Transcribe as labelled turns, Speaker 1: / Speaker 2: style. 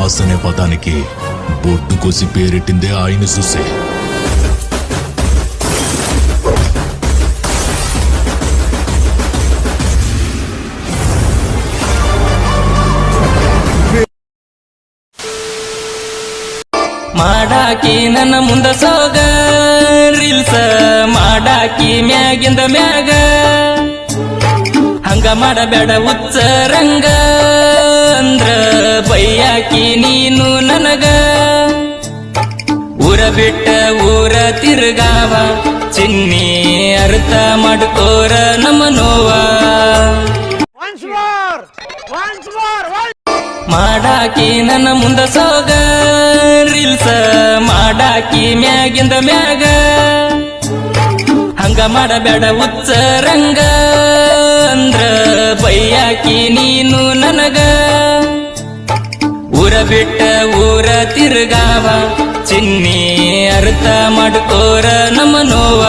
Speaker 1: Boss అనే పదానికి బొడ్డు కోసి పేరెట్టిందే ఆయన చూసే.
Speaker 2: ಮಾಡಾಕಿ ನನ್ನ ಮುಂದ ಸೋಗ ರೀಲ್ಸ ಮಾಡಾಕಿ ಮ್ಯಾಗಿಂದ ಮ್ಯಾಗ ಹಂಗ ಮಾಡಬೇಡ ಉಚ್ಚರಂಗ ಅಂದ್ರ ಬೈಯಾಕಿ ನೀನು ನನಗ ಊರ ಬಿಟ್ಟ ಊರ ತಿರುಗಾವ ಚಿನ್ನಿ ಅರ್ಥ ಮಾಡ್ಕೋರ ನಮ್ಮ ನೋವ ಮಾಡಾಕಿ ನನ್ನ ಮುಂದ ಸೋಗ ರೀಲ್ಸ ಮಾಡಾಕಿ ಮ್ಯಾಗಿಂದ ಮ್ಯಾಗ ಹಂಗ ಮಾಡಬೇಡ ಉಚ್ಚರಂಗ ಅಂದ್ರ ಬೈಯಾಕಿ ನೀನು ನನಗ ಊರ ಬಿಟ್ಟ ಊರ ತಿರುಗಾವ ಚಿನ್ನಿ ಅರ್ಥ ಮಾಡ್ಕೋರ ನಮ್ಮ ನೋವ.